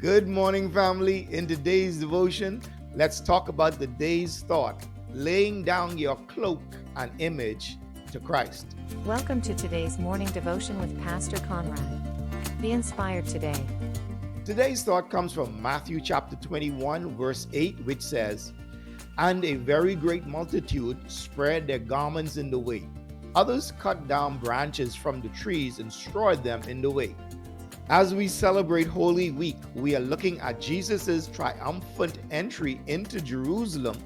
Good morning, family. In today's devotion, let's talk about the day's thought, laying down your cloak and image to Christ. Welcome to today's morning devotion with Pastor Conrad. Be inspired today. Today's thought comes from Matthew chapter 21, verse 8, which says, "And a very great multitude spread their garments in the way. Others cut down branches from the trees and strawed them in the way." As we celebrate Holy Week, we are looking at Jesus' triumphant entry into Jerusalem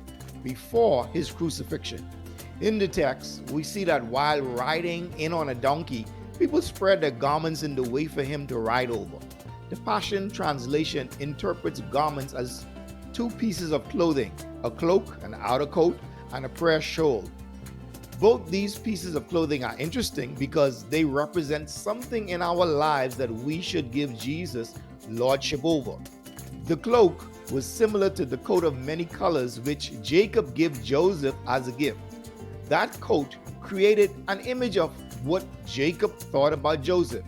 before his crucifixion. In the text, we see that while riding in on a donkey, people spread their garments in the way for him to ride over. The Passion Translation interprets garments as two pieces of clothing, a cloak, an outer coat, and a prayer shawl. Both these pieces of clothing are interesting because they represent something in our lives that we should give Jesus lordship over. The cloak was similar to the coat of many colors which Jacob gave Joseph as a gift. That coat created an image of what Jacob thought about Joseph.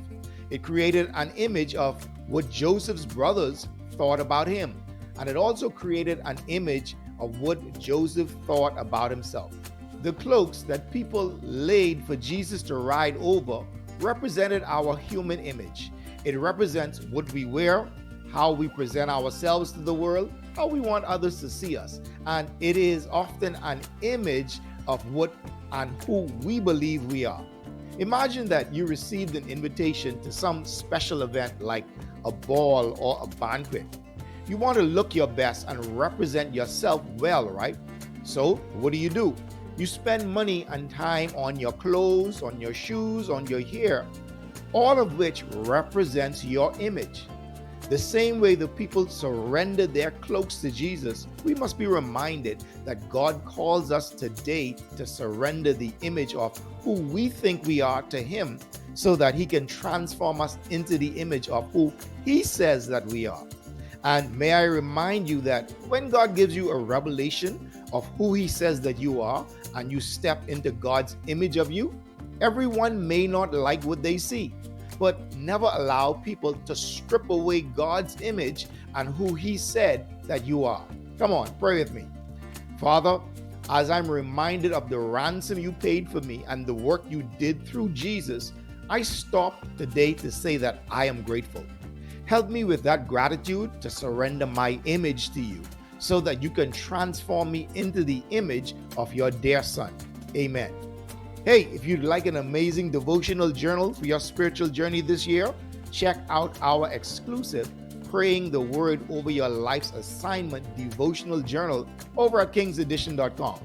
It created an image of what Joseph's brothers thought about him. And it also created an image of what Joseph thought about himself. The cloaks that people laid for Jesus to ride over represented our human image. It represents what we wear, how we present ourselves to the world, how we want others to see us. And it is often an image of what and who we believe we are. Imagine that you received an invitation to some special event like a ball or a banquet. You want to look your best and represent yourself well, right? So what do? You spend money and time on your clothes, on your shoes, on your hair, all of which represents your image. The same way the people surrendered their cloaks to Jesus, we must be reminded that God calls us today to surrender the image of who we think we are to Him so that He can transform us into the image of who He says that we are. And may I remind you that when God gives you a revelation of who He says that you are, and you step into God's image of you, everyone may not like what they see, but never allow people to strip away God's image and who He said that you are. Come on, pray with me. Father, as I'm reminded of the ransom you paid for me and the work you did through Jesus, I stop today to say that I am grateful. Help me with that gratitude to surrender my image to you, so that you can transform me into the image of your dear Son. Amen. Hey, if you'd like an amazing devotional journal for your spiritual journey this year, check out our exclusive Praying the Word Over Your Life's Assignment devotional journal over at kingsedition.com.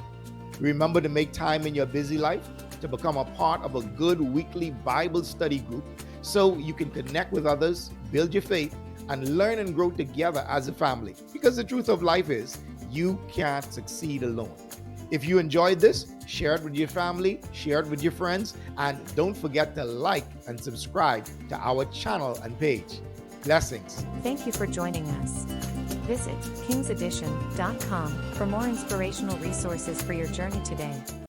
Remember to make time in your busy life to become a part of a good weekly Bible study group so you can connect with others, build your faith, and learn and grow together as a family. Because the truth of life is, you can't succeed alone. If you enjoyed this, share it with your family, share it with your friends, and don't forget to like and subscribe to our channel and page. Blessings. Thank you for joining us. Visit kingsedition.com for more inspirational resources for your journey today.